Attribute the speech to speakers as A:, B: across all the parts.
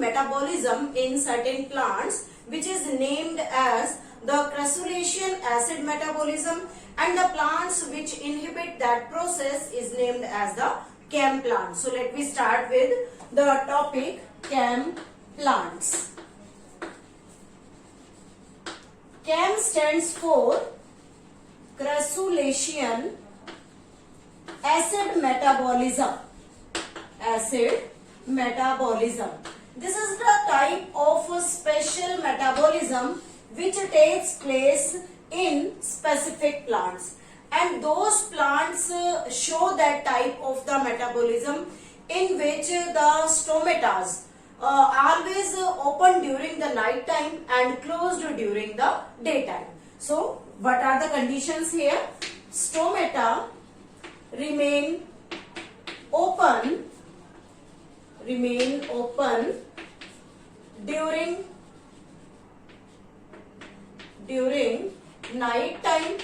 A: metabolism in certain plants, which is named as the crustacean acid metabolism, and the plants which inhibit that process is named as the chem plants. So let me start with the topic chem plants. Chem stands for crustacean acid metabolism. Acid metabolism. This is the type of special metabolism which takes place in specific plants, and those plants show that type of the metabolism in which the stomatas always open during the night time and closed during the daytime. So what are the conditions here? Stomata remain open during night time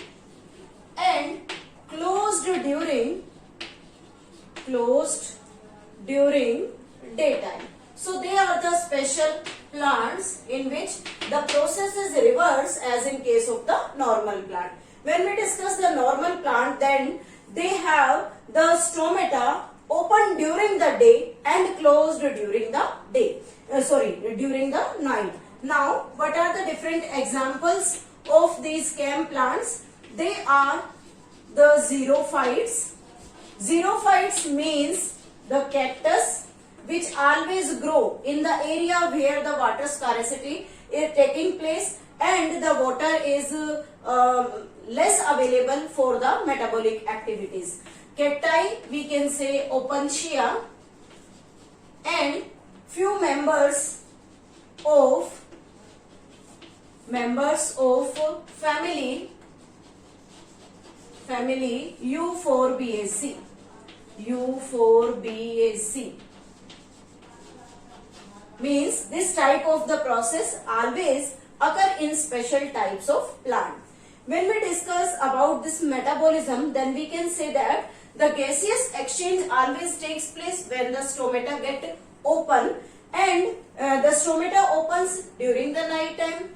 A: and closed during daytime. So they are the special plants in which the process is reversed as in case of the normal plant. When we discuss the normal plant, then they have the stomata open during the day and closed during the during the night. Now, what are the different examples of these chem plants? They are the xerophytes. Xerophytes means the cactus which always grow in the area where the water scarcity is taking place and the water is less available for the metabolic activities. Cacti, we can say Opuntia, and few members of family Euphorbiaceae. Means this type of the process always occur in special types of plant. When we discuss about this metabolism, then we can say that the gaseous exchange always takes place when the stomata get open, and the stomata opens during the night time.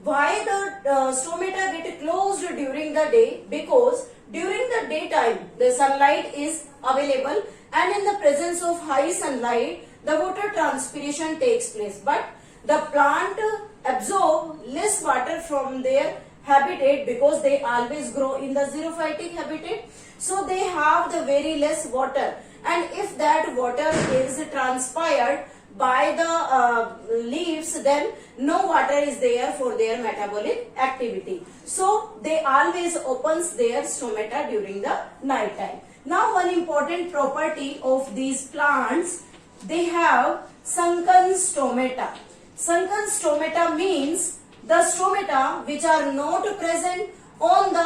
A: Why the stomata get closed during the day? Because during the daytime the sunlight is available, and in the presence of high sunlight the water transpiration takes place, but the plant absorb less water from their habitat because they always grow in the xerophytic habitat. So they have the very less water, and if that water is transpired by the leaves, then no water is there for their metabolic activity. So they always opens their stomata during the night time. Now one important property of these plants, they have sunken stomata. Sunken stomata means the stomata which are not present on the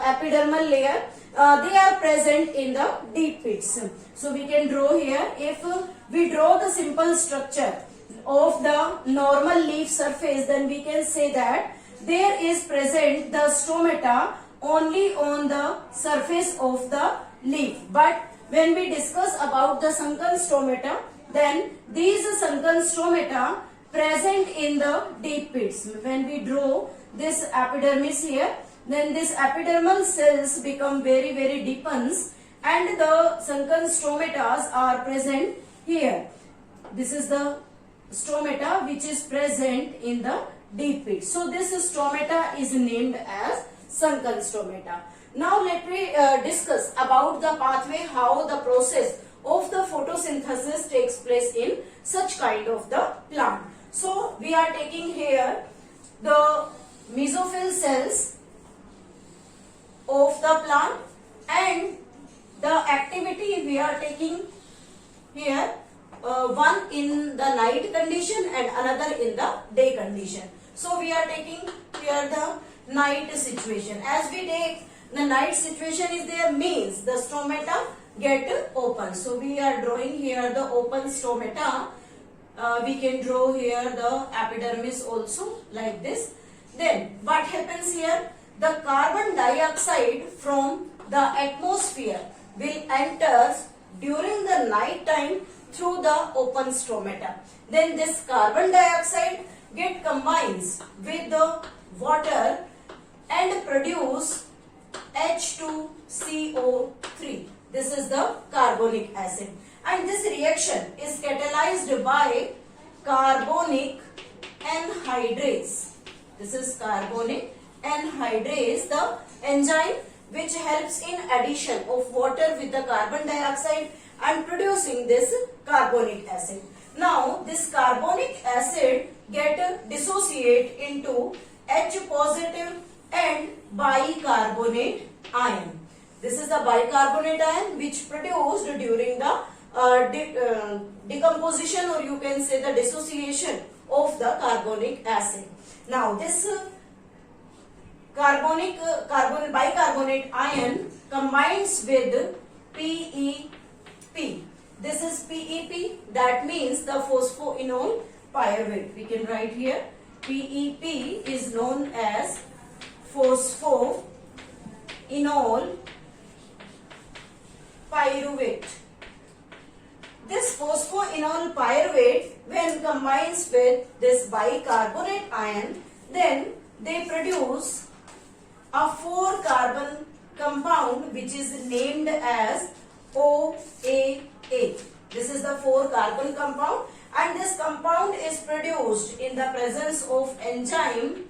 A: epidermal layer, they are present in the deep pits. So we can draw here, if we draw the simple structure of the normal leaf surface, then we can say that there is present the stomata only on the surface of the leaf. But when we discuss about the sunken stomata, then these sunken stomata present in the deep pits. When we draw this epidermis here, then this epidermal cells become very deepens, and the sunken stomatas are present here. This is the stomata which is present in the deep pit. So this stomata is named as sunken stomata. Now let me discuss about the pathway, how the process of the photosynthesis takes place in such kind of the plant. So we are taking here the mesophyll cells of the plant, and the activity we are taking here, one in the night condition and another in the day condition. So we are taking here the night situation. As we take the night situation is there, means the stomata get open. So we are drawing here the open stomata. We can draw here the epidermis also like this. Then what happens here? The carbon dioxide from the atmosphere will enter during the night time through the open stomata. Then this carbon dioxide get combines with the water and produce H2CO3. This is the carbonic acid, and this reaction is catalyzed by carbonic anhydrase. This is carbonic anhydrase, the enzyme which helps in addition of water with the carbon dioxide and producing this carbonic acid. Now this carbonic acid get dissociate into H positive and bicarbonate ion. This is the bicarbonate ion which produced during the decomposition, or you can say the dissociation of the carbonic acid. Now this bicarbonate ion combines with PEP. This is PEP, that means the phosphoenol pyruvate. We can write here PEP is known as phosphoenol pyruvate. This phosphoenol pyruvate, when combines with this bicarbonate ion, then they produce a 4-carbon compound which is named as OAA. This is the 4-carbon compound, and this compound is produced in the presence of enzyme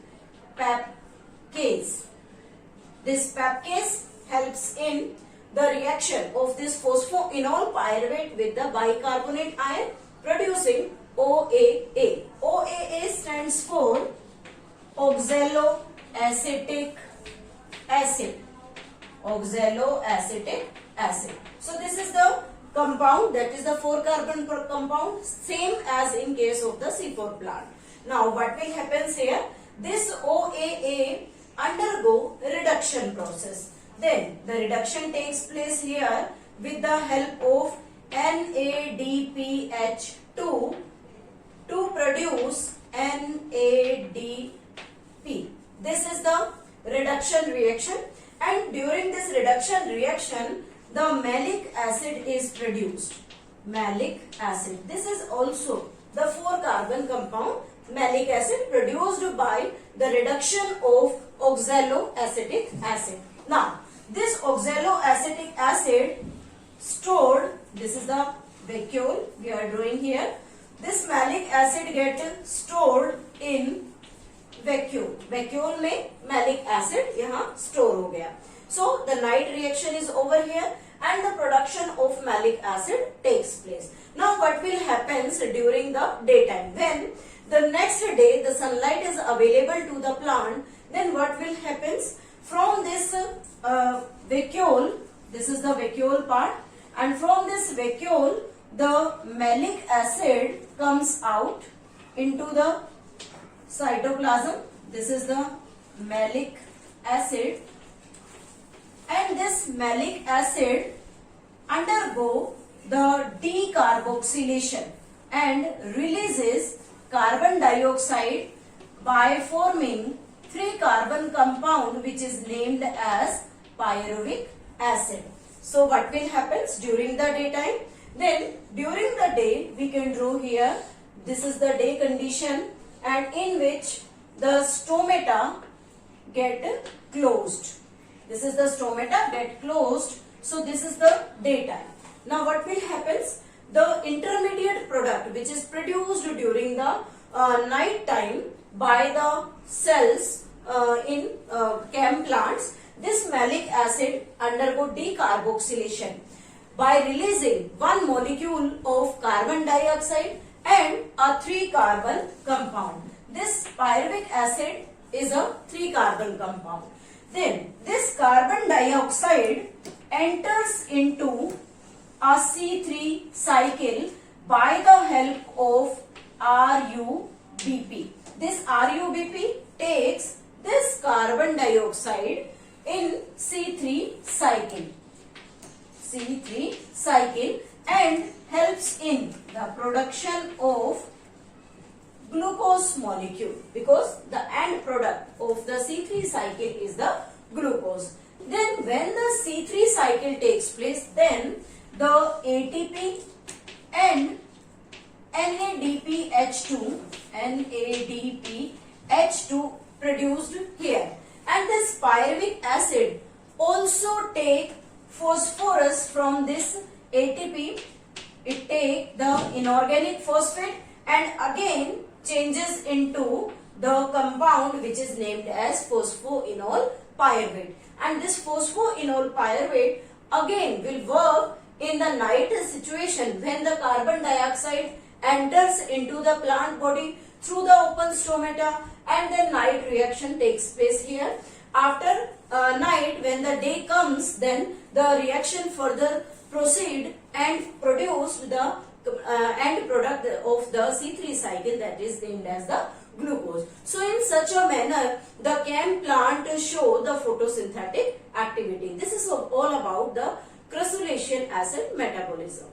A: peptidase. This peptidase helps in the reaction of this phosphoenol pyruvate with the bicarbonate ion, producing OAA. OAA stands for oxaloacetic acid. Oxaloacetic acid. So this is the compound, that is the 4-carbon compound, same as in case of the C4 plant. Now what will happen here? This OAA undergo reduction process. Then the reduction takes place here with the help of NADPH2 to produce NADP. This is the reduction reaction, and during this reduction reaction the malic acid is produced. Malic acid. This is also the 4-carbon compound malic acid produced by the reduction of oxaloacetic acid. Now this oxaloacetic acid stored, this is the vacuole we are drawing here. This malic acid get stored in vacuole. Vacuole में malic acid यहाँ store हो गया. So the night reaction is over here and the production of malic acid takes place. Now what will happen during the daytime? When the next day the sunlight is available to the plant, then what will happen? From this vacuole, this is the vacuole part, and from this vacuole the malic acid comes out into the cytoplasm. This is the malic acid, and this malic acid undergo the decarboxylation and releases carbon dioxide by forming 3-carbon compound which is named as pyruvic acid. So what will happen during the daytime? Then during the day we can draw here, this is the day condition, and in which the stomata get closed. This is the stomata get closed. So this is the daytime. Now what will happen? The intermediate product which is produced during the night time by the cells in chem plants, this malic acid undergo decarboxylation by releasing one molecule of carbon dioxide and a 3-carbon compound. This pyruvic acid is a 3-carbon compound. Then this carbon dioxide enters into a C3 cycle by the help of RUBP. This RUBP takes this carbon dioxide in C3 cycle and helps in the production of glucose molecule, because the end product of the C3 cycle is the glucose. Then when the C3 cycle takes place, then the ATP and NADPH2 produced here. And this pyruvic acid also take phosphorus from this ATP. It take the inorganic phosphate and again changes into the compound which is named as phosphoenol pyruvate. And this phosphoenol pyruvate again will work in the night situation when the carbon dioxide enters into the plant body through the open stomata, and then night reaction takes place here. After night, when the day comes, then the reaction further proceed and produce the end product of the C3 cycle, that is named as the glucose. So in such a manner, the CAM plant show the photosynthetic activity. This is all about the crustacean acid metabolism.